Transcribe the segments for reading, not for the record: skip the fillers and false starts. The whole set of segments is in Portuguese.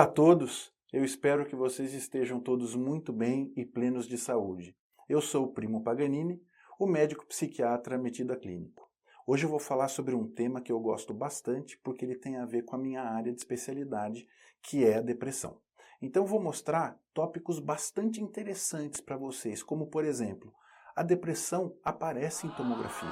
Olá a todos, eu espero que vocês estejam todos muito bem e plenos de saúde. Eu sou o Primo Paganini, o médico psiquiatra metido a clínico. Hoje eu vou falar sobre um tema que eu gosto bastante porque ele tem a ver com a minha área de especialidade, que é a depressão. Então eu vou mostrar tópicos bastante interessantes para vocês, como por exemplo, a depressão aparece em tomografia.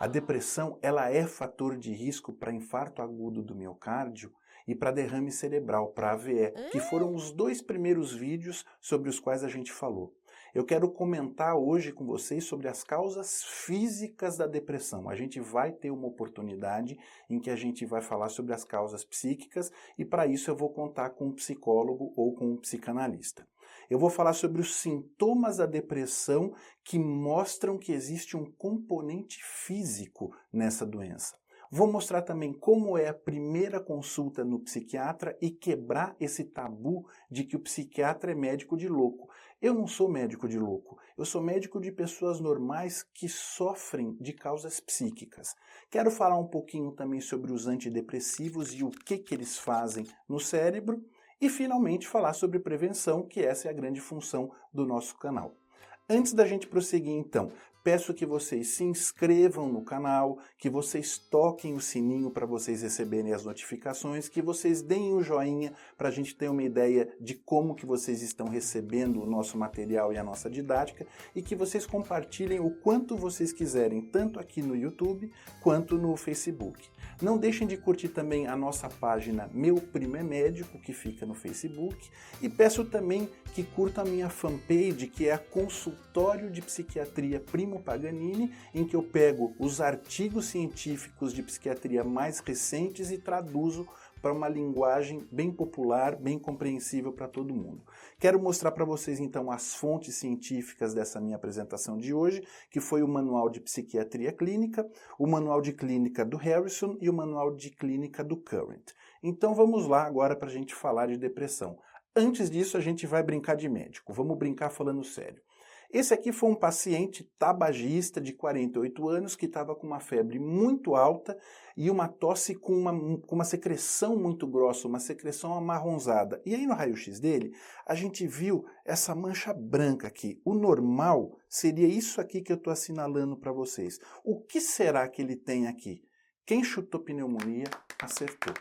A depressão ela é fator de risco para infarto agudo do miocárdio e para derrame cerebral, para AVE, que foram os dois primeiros vídeos sobre os quais a gente falou. Eu quero comentar hoje com vocês sobre as causas físicas da depressão. A gente vai ter uma oportunidade em que a gente vai falar sobre as causas psíquicas e para isso eu vou contar com um psicólogo ou com um psicanalista. Eu vou falar sobre os sintomas da depressão que mostram que existe um componente físico nessa doença. Vou mostrar também como é a primeira consulta no psiquiatra e quebrar esse tabu de que o psiquiatra é médico de louco. Eu não sou médico de louco, eu sou médico de pessoas normais que sofrem de causas psíquicas. Quero falar um pouquinho também sobre os antidepressivos e o que eles fazem no cérebro. E finalmente falar sobre prevenção, que essa é a grande função do nosso canal. Antes da gente prosseguir então, peço que vocês se inscrevam no canal, que vocês toquem o sininho para vocês receberem as notificações, que vocês deem o joinha para a gente ter uma ideia de como que vocês estão recebendo o nosso material e a nossa didática e que vocês compartilhem o quanto vocês quiserem, tanto aqui no YouTube quanto no Facebook. Não deixem de curtir também a nossa página Meu Primo é Médico, que fica no Facebook, e peço também que curtam a minha fanpage, que é a Consultório de Psiquiatria Primo Paganini, em que eu pego os artigos científicos de psiquiatria mais recentes e traduzo para uma linguagem bem popular, bem compreensível para todo mundo. Quero mostrar para vocês então as fontes científicas dessa minha apresentação de hoje, que foi o Manual de Psiquiatria Clínica, o Manual de Clínica do Harrison e o Manual de Clínica do Current. Então vamos lá agora para a gente falar de depressão. Antes disso a gente vai brincar de médico, vamos brincar falando sério. Esse aqui foi um paciente tabagista de 48 anos que estava com uma febre muito alta e uma tosse com uma secreção muito grossa, uma secreção amarronzada. E aí no raio-x dele, a gente viu essa mancha branca aqui. O normal seria isso aqui que eu estou assinalando para vocês. O que será que ele tem aqui? Quem chutou pneumonia, acertou.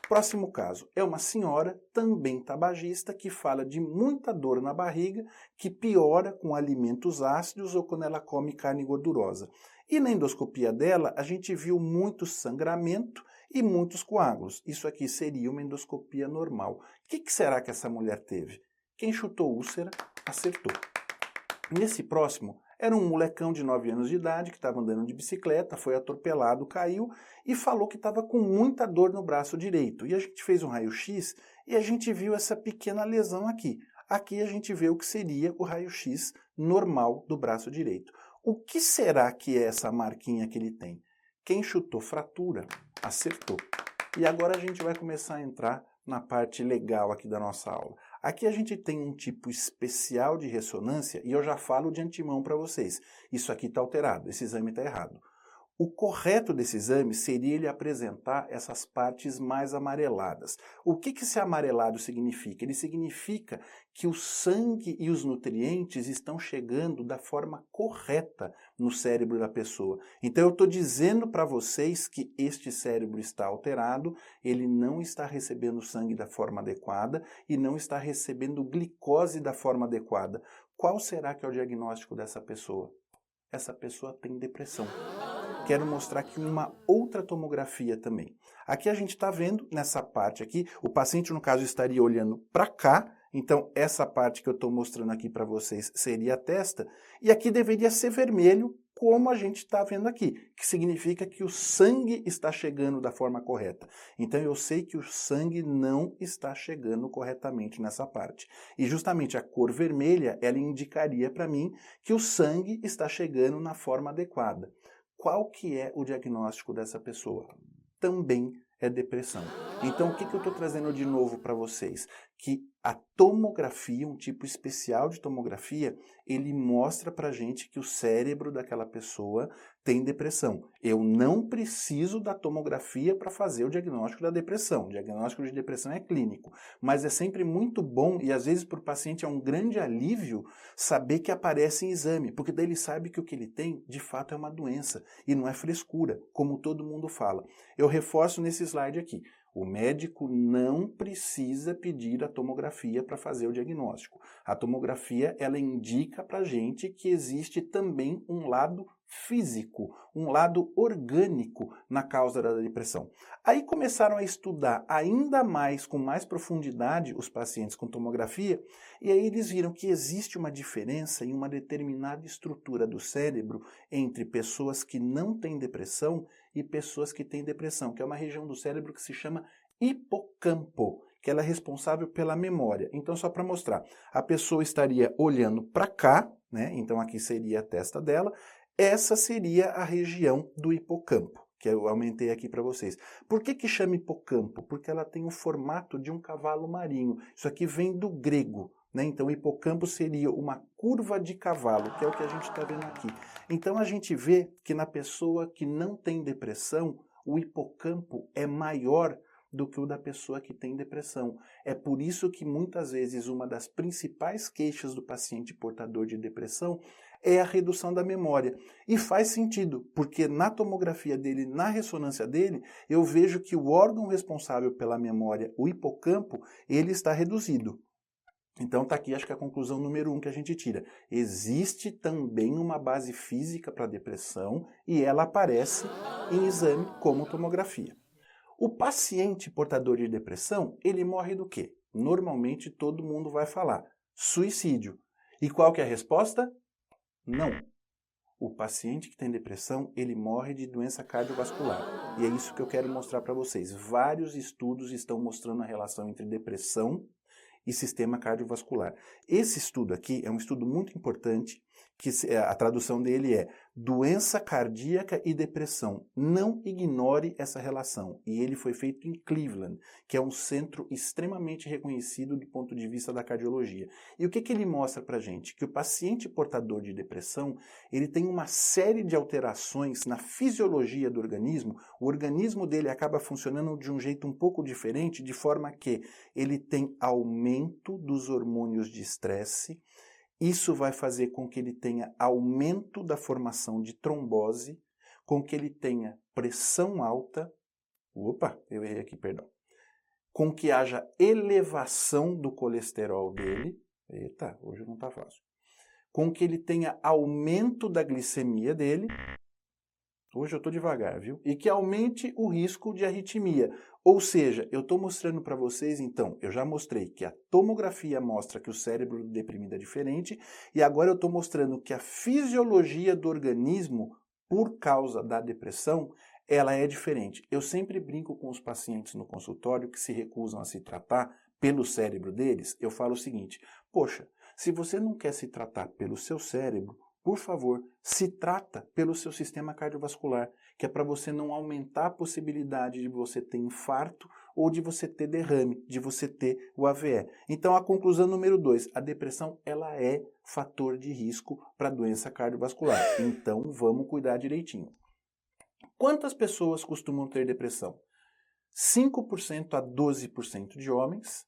Próximo caso é uma senhora, também tabagista, que fala de muita dor na barriga, que piora com alimentos ácidos ou quando ela come carne gordurosa. E na endoscopia dela, a gente viu muito sangramento e muitos coágulos. Isso aqui seria uma endoscopia normal. O que será que essa mulher teve? Quem chutou úlcera, acertou. Nesse próximo, era um molecão de 9 anos de idade que estava andando de bicicleta, foi atropelado, caiu e falou que estava com muita dor no braço direito. E a gente fez um raio-x e a gente viu essa pequena lesão aqui. Aqui a gente vê o que seria o raio-x normal do braço direito. O que será que é essa marquinha que ele tem? Quem chutou fratura, acertou. E agora a gente vai começar a entrar na parte legal aqui da nossa aula. Aqui a gente tem um tipo especial de ressonância e eu já falo de antemão para vocês. Isso aqui está alterado, esse exame está errado. O correto desse exame seria ele apresentar essas partes mais amareladas. O que esse amarelado significa? Ele significa que o sangue e os nutrientes estão chegando da forma correta no cérebro da pessoa. Então eu estou dizendo para vocês que este cérebro está alterado, ele não está recebendo sangue da forma adequada e não está recebendo glicose da forma adequada. Qual será que é o diagnóstico dessa pessoa? Essa pessoa tem depressão. Quero mostrar aqui uma outra tomografia também. Aqui a gente está vendo, nessa parte aqui, o paciente no caso estaria olhando para cá, então essa parte que eu estou mostrando aqui para vocês seria a testa, e aqui deveria ser vermelho, como a gente está vendo aqui, que significa que o sangue está chegando da forma correta. Então eu sei que o sangue não está chegando corretamente nessa parte. E justamente a cor vermelha, ela indicaria para mim que o sangue está chegando na forma adequada. Qual que é o diagnóstico dessa pessoa? Também é depressão. Então, o que eu estou trazendo de novo para vocês? que a tomografia, um tipo especial de tomografia, ele mostra pra gente que o cérebro daquela pessoa tem depressão. Eu não preciso da tomografia para fazer o diagnóstico da depressão. O diagnóstico de depressão é clínico, mas é sempre muito bom e às vezes para o paciente é um grande alívio saber que aparece em exame, porque daí ele sabe que o que ele tem de fato é uma doença e não é frescura, como todo mundo fala. Eu reforço nesse slide aqui. O médico não precisa pedir a tomografia para fazer o diagnóstico. A tomografia, ela indica para a gente que existe também um lado físico, um lado orgânico na causa da depressão. Aí começaram a estudar ainda mais, com mais profundidade, os pacientes com tomografia, e aí eles viram que existe uma diferença em uma determinada estrutura do cérebro entre pessoas que não têm depressão e pessoas que têm depressão, que é uma região do cérebro que se chama hipocampo, que ela é responsável pela memória. Então, só para mostrar, a pessoa estaria olhando para cá, né? Então aqui seria a testa dela, essa seria a região do hipocampo, que eu aumentei aqui para vocês. Por que chama hipocampo? Porque ela tem o formato de um cavalo marinho. Isso aqui vem do grego, né? Então, o hipocampo seria uma curva de cavalo, que é o que a gente está vendo aqui. Então, a gente vê que na pessoa que não tem depressão, o hipocampo é maior do que o da pessoa que tem depressão. É por isso que muitas vezes uma das principais queixas do paciente portador de depressão é a redução da memória. E faz sentido, porque na tomografia dele, na ressonância dele, eu vejo que o órgão responsável pela memória, o hipocampo, ele está reduzido. Então está aqui, acho que a conclusão número 1 que a gente tira. Existe também uma base física para a depressão e ela aparece em exame como tomografia. O paciente portador de depressão, ele morre do quê? Normalmente todo mundo vai falar suicídio. E qual que é a resposta? Não. O paciente que tem depressão, ele morre de doença cardiovascular. E é isso que eu quero mostrar para vocês. Vários estudos estão mostrando a relação entre depressão e sistema cardiovascular. Esse estudo aqui é um estudo muito importante, que a tradução dele é doença cardíaca e depressão. Não ignore essa relação. E ele foi feito em Cleveland, que é um centro extremamente reconhecido do ponto de vista da cardiologia. E o que ele mostra pra gente? Que o paciente portador de depressão, ele tem uma série de alterações na fisiologia do organismo. O organismo dele acaba funcionando de um jeito um pouco diferente, de forma que ele tem aumento dos hormônios de estresse. Isso vai fazer com que ele tenha aumento da formação de trombose, com que ele tenha pressão alta, eu errei aqui, perdão, com que haja elevação do colesterol dele, hoje não está fácil, com que ele tenha aumento da glicemia dele, hoje eu estou devagar, viu? E que aumente o risco de arritmia. Ou seja, eu estou mostrando para vocês, então, eu já mostrei que a tomografia mostra que o cérebro do deprimido é diferente, e agora eu estou mostrando que a fisiologia do organismo, por causa da depressão, ela é diferente. Eu sempre brinco com os pacientes no consultório que se recusam a se tratar pelo cérebro deles, eu falo o seguinte, poxa, se você não quer se tratar pelo seu cérebro, por favor, se trata pelo seu sistema cardiovascular, que é para você não aumentar a possibilidade de você ter infarto ou de você ter derrame, de você ter o AVE. Então, a conclusão número 2, a depressão ela é fator de risco para doença cardiovascular. Então, vamos cuidar direitinho. Quantas pessoas costumam ter depressão? 5% a 12% de homens,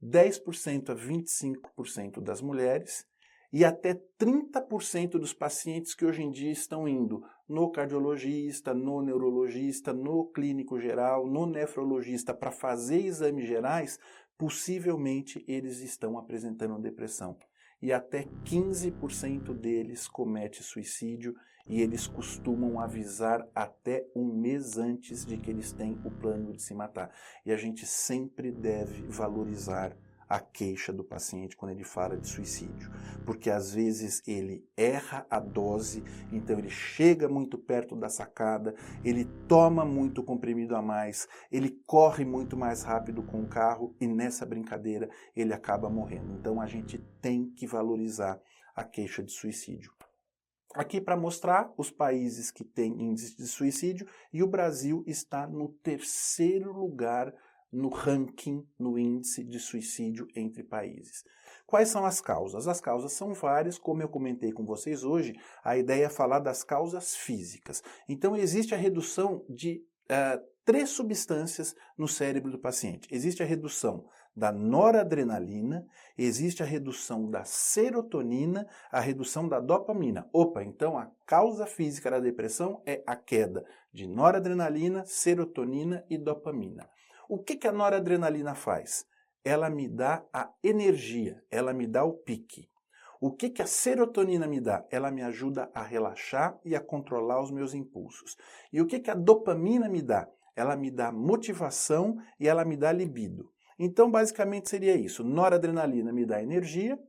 10% a 25% das mulheres, e até 30% dos pacientes que hoje em dia estão indo no cardiologista, no neurologista, no clínico geral, no nefrologista para fazer exames gerais, possivelmente eles estão apresentando depressão. E até 15% deles comete suicídio e eles costumam avisar até um mês antes de que eles têm o plano de se matar. E a gente sempre deve valorizar a queixa do paciente quando ele fala de suicídio, porque às vezes ele erra a dose, então ele chega muito perto da sacada, ele toma muito comprimido a mais, ele corre muito mais rápido com o carro e nessa brincadeira ele acaba morrendo. Então a gente tem que valorizar a queixa de suicídio. Aqui para mostrar os países que têm índice de suicídio e o Brasil está no 3º lugar no ranking, no índice de suicídio entre países. Quais são as causas? As causas são várias, como eu comentei com vocês hoje, a ideia é falar das causas físicas. Então existe a redução de 3 substâncias no cérebro do paciente. Existe a redução da noradrenalina, existe a redução da serotonina, a redução da dopamina. Opa, então a causa física da depressão é a queda de noradrenalina, serotonina e dopamina. O que a noradrenalina faz? Ela me dá a energia, ela me dá o pique. O que a serotonina me dá? Ela me ajuda a relaxar e a controlar os meus impulsos. E o que a dopamina me dá? Ela me dá motivação e ela me dá libido. Então, basicamente seria isso. Noradrenalina me dá energia,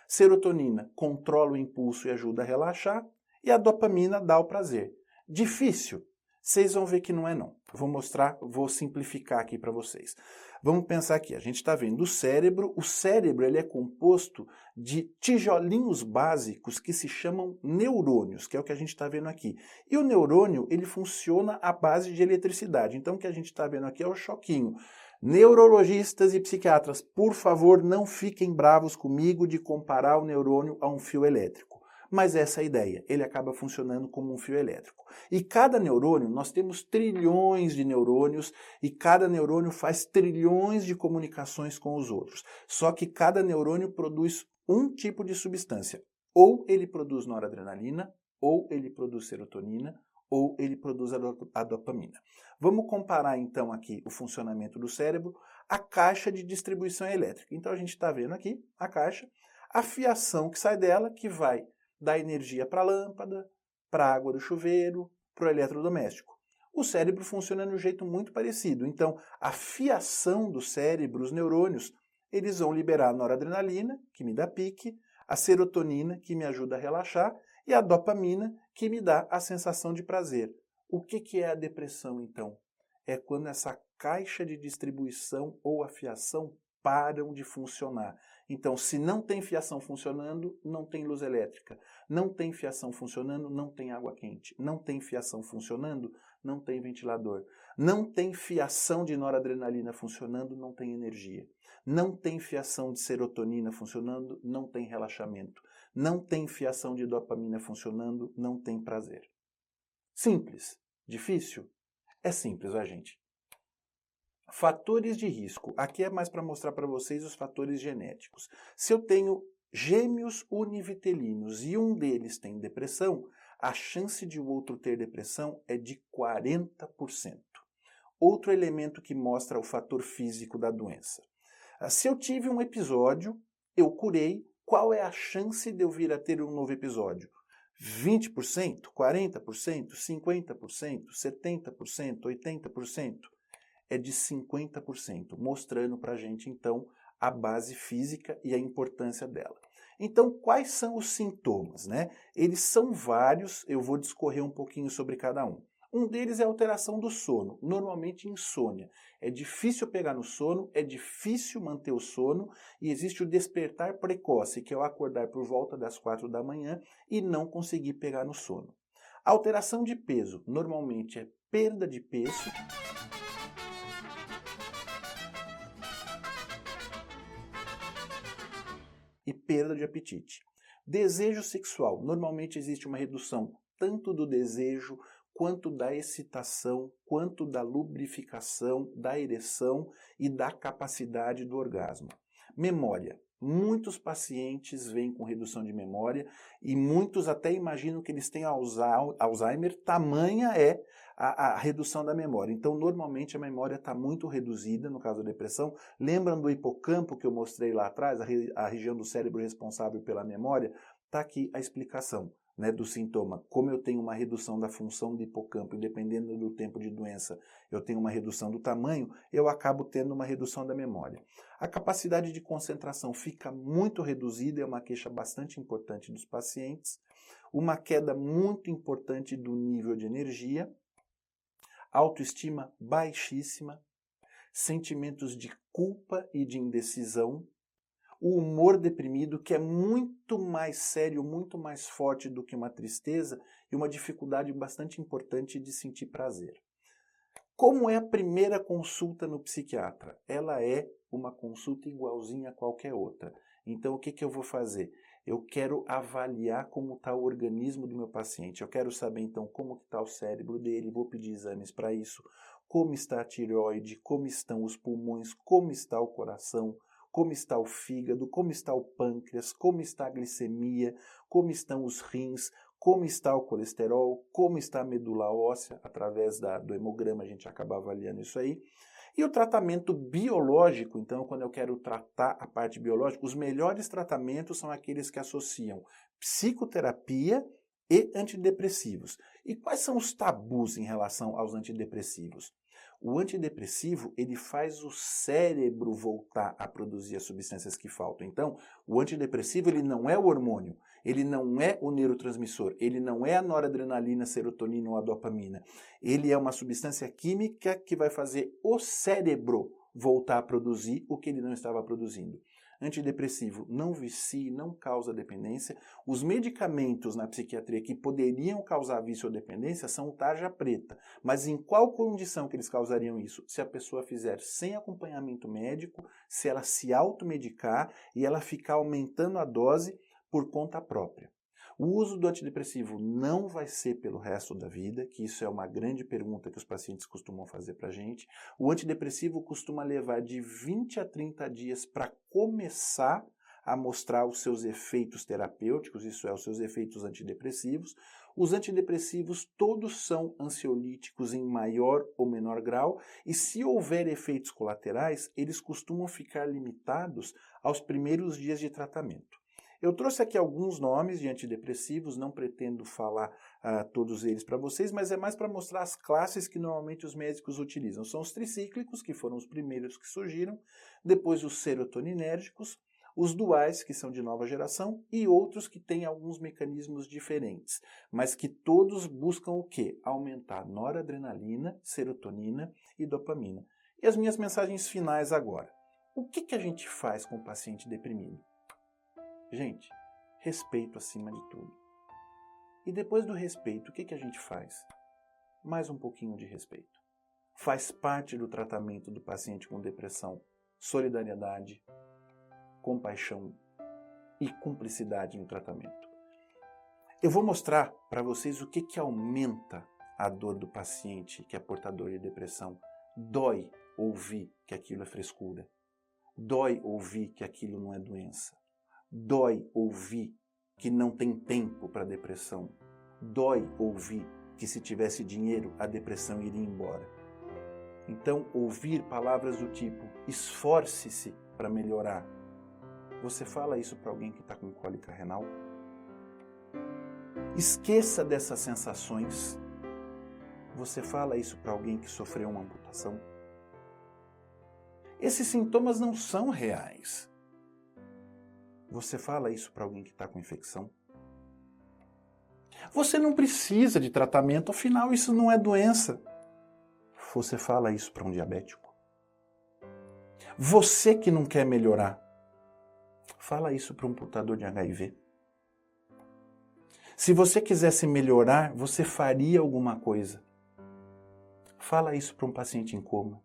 serotonina controla o impulso e ajuda a relaxar, e a dopamina dá o prazer. Difícil? Vocês vão ver que não é não. Vou mostrar, vou simplificar aqui para vocês. Vamos pensar aqui, a gente está vendo o cérebro ele é composto de tijolinhos básicos que se chamam neurônios, que é o que a gente está vendo aqui. E o neurônio, ele funciona à base de eletricidade. Então o que a gente está vendo aqui é o choquinho. Neurologistas e psiquiatras, por favor, não fiquem bravos comigo de comparar o neurônio a um fio elétrico. Mas essa é a ideia, ele acaba funcionando como um fio elétrico. E cada neurônio, nós temos trilhões de neurônios e cada neurônio faz trilhões de comunicações com os outros. Só que cada neurônio produz um tipo de substância. Ou ele produz noradrenalina, ou ele produz serotonina, ou ele produz a dopamina. Vamos comparar então aqui o funcionamento do cérebro à caixa de distribuição elétrica. Então a gente está vendo aqui a caixa, a fiação que sai dela, que vai dar energia para a lâmpada, para a água do chuveiro, para o eletrodoméstico. O cérebro funciona de um jeito muito parecido. Então, a fiação do cérebro, os neurônios, eles vão liberar a noradrenalina, que me dá pique, a serotonina, que me ajuda a relaxar, e a dopamina, que me dá a sensação de prazer. O que é a depressão, então? É quando essa caixa de distribuição ou a fiação param de funcionar. Então, se não tem fiação funcionando, não tem luz elétrica. Não tem fiação funcionando, não tem água quente. Não tem fiação funcionando, não tem ventilador. Não tem fiação de noradrenalina funcionando, não tem energia. Não tem fiação de serotonina funcionando, não tem relaxamento. Não tem fiação de dopamina funcionando, não tem prazer. Simples. Difícil? É simples, gente. Fatores de risco. Aqui é mais para mostrar para vocês os fatores genéticos. Se eu tenho gêmeos univitelinos e um deles tem depressão, a chance de o outro ter depressão é de 40%. Outro elemento que mostra o fator físico da doença. Se eu tive um episódio, eu curei, qual é a chance de eu vir a ter um novo episódio? 20%, 40%, 50%, 70%, 80%? É de 50%, mostrando para a gente, então, a base física e a importância dela. Então, quais são os sintomas, né? Eles são vários, eu vou discorrer um pouquinho sobre cada um. Um deles é a alteração do sono, normalmente insônia. É difícil pegar no sono, é difícil manter o sono e existe o despertar precoce, que é o acordar por volta das 4 da manhã e não conseguir pegar no sono. A alteração de peso, normalmente é perda de peso, e perda de apetite. Desejo sexual. Normalmente existe uma redução tanto do desejo, quanto da excitação, quanto da lubrificação, da ereção e da capacidade do orgasmo. Memória. Muitos pacientes vêm com redução de memória e muitos até imaginam que eles têm Alzheimer, tamanha é a redução da memória. Então, normalmente a memória está muito reduzida, no caso da depressão. Lembram do hipocampo que eu mostrei lá atrás, a região do cérebro responsável pela memória? Está aqui a explicação, né, do sintoma. Como eu tenho uma redução da função do hipocampo, e dependendo do tempo de doença, eu tenho uma redução do tamanho, eu acabo tendo uma redução da memória. A capacidade de concentração fica muito reduzida, é uma queixa bastante importante dos pacientes. Uma queda muito importante do nível de energia. Autoestima baixíssima. Sentimentos de culpa e de indecisão. O humor deprimido, que é muito mais sério, muito mais forte do que uma tristeza e uma dificuldade bastante importante de sentir prazer. Como é a primeira consulta no psiquiatra? Ela é uma consulta igualzinha a qualquer outra. Então, o que eu vou fazer? Eu quero avaliar como está o organismo do meu paciente. Eu quero saber, então, como está o cérebro dele. Vou pedir exames para isso. Como está a tireoide, como estão os pulmões, como está o coração, como está o fígado, como está o pâncreas, como está a glicemia, como estão os rins, como está o colesterol, como está a medula óssea. Através do hemograma a gente acaba avaliando isso aí. E o tratamento biológico, então, quando eu quero tratar a parte biológica, os melhores tratamentos são aqueles que associam psicoterapia e antidepressivos. E quais são os tabus em relação aos antidepressivos? O antidepressivo, ele faz o cérebro voltar a produzir as substâncias que faltam. Então, o antidepressivo, ele não é o hormônio, ele não é o neurotransmissor, ele não é a noradrenalina, serotonina ou a dopamina. Ele é uma substância química que vai fazer o cérebro voltar a produzir o que ele não estava produzindo. Antidepressivo não vicia, não causa dependência. Os medicamentos na psiquiatria que poderiam causar vício ou dependência são tarja preta. Mas em qual condição que eles causariam isso? Se a pessoa fizer sem acompanhamento médico, se ela se automedicar e ela ficar aumentando a dose por conta própria. O uso do antidepressivo não vai ser pelo resto da vida, que isso é uma grande pergunta que os pacientes costumam fazer para a gente. O antidepressivo costuma levar de 20 a 30 dias para começar a mostrar os seus efeitos terapêuticos, isso é, os seus efeitos antidepressivos. Os antidepressivos todos são ansiolíticos em maior ou menor grau, e se houver efeitos colaterais, eles costumam ficar limitados aos primeiros dias de tratamento. Eu trouxe aqui alguns nomes de antidepressivos, não pretendo falar todos eles para vocês, mas é mais para mostrar as classes que normalmente os médicos utilizam. São os tricíclicos, que foram os primeiros que surgiram, depois os serotoninérgicos, os duais, que são de nova geração, e outros que têm alguns mecanismos diferentes, mas que todos buscam o quê? Aumentar noradrenalina, serotonina e dopamina. E as minhas mensagens finais agora. O que a gente faz com o paciente deprimido? Gente, respeito acima de tudo. E depois do respeito, o que a gente faz? Mais um pouquinho de respeito. Faz parte do tratamento do paciente com depressão solidariedade, compaixão e cumplicidade no tratamento. Eu vou mostrar para vocês o que aumenta a dor do paciente que é portador de depressão. Dói ouvir que aquilo é frescura. Dói ouvir que aquilo não é doença. Dói ouvir que não tem tempo para depressão. Dói ouvir que se tivesse dinheiro, a depressão iria embora. Então, ouvir palavras do tipo, esforce-se para melhorar. Você fala isso para alguém que está com cólica renal? Esqueça dessas sensações. Você fala isso para alguém que sofreu uma amputação? Esses sintomas não são reais. Você fala isso para alguém que está com infecção? Você não precisa de tratamento, afinal isso não é doença. Você fala isso para um diabético? Você que não quer melhorar, fala isso para um portador de HIV? Se você quisesse melhorar, você faria alguma coisa. Fala isso para um paciente em coma.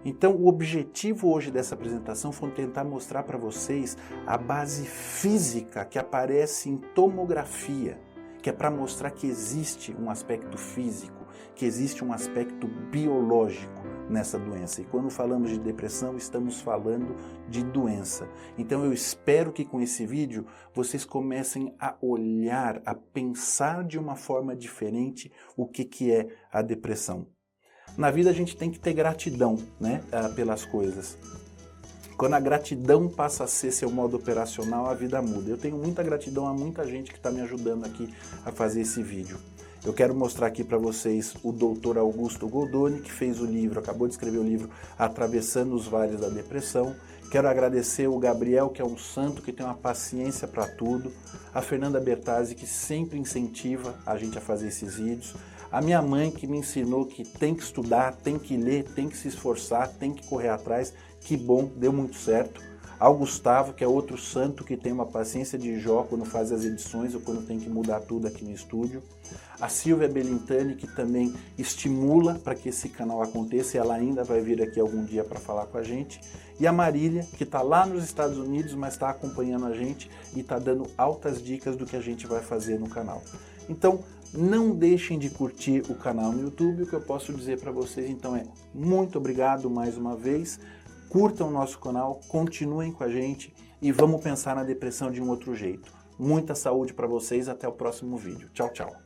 Então, o objetivo hoje dessa apresentação foi tentar mostrar para vocês a base física que aparece em tomografia, que é para mostrar que existe um aspecto físico, que existe um aspecto biológico nessa doença. E quando falamos de depressão, estamos falando de doença. Então, eu espero que com esse vídeo vocês comecem a olhar, a pensar de uma forma diferente o que é a depressão. Na vida a gente tem que ter gratidão, né, pelas coisas. Quando a gratidão passa a ser seu modo operacional, a vida muda. Eu tenho muita gratidão a muita gente que está me ajudando aqui a fazer esse vídeo. Eu quero mostrar aqui para vocês o Dr. Augusto Goldoni, que fez o livro, acabou de escrever o livro Atravessando os Vales da Depressão. Quero agradecer o Gabriel, que é um santo, que tem uma paciência para tudo. A Fernanda Bertazzi, que sempre incentiva a gente a fazer esses vídeos. A minha mãe, que me ensinou que tem que estudar, tem que ler, tem que se esforçar, tem que correr atrás. Que bom, deu muito certo. ao Gustavo, que é outro santo que tem uma paciência de Jó quando faz as edições ou quando tem que mudar tudo aqui no estúdio, a Silvia Belintani, que também estimula para que esse canal aconteça, e ela ainda vai vir aqui algum dia para falar com a gente, e a Marília, que está lá nos Estados Unidos, mas está acompanhando a gente e está dando altas dicas do que a gente vai fazer no canal. Então, não deixem de curtir o canal no YouTube. O que eu posso dizer para vocês então é muito obrigado mais uma vez, curtam o nosso canal, continuem com a gente e vamos pensar na depressão de um outro jeito. Muita saúde para vocês, até o próximo vídeo. Tchau, tchau.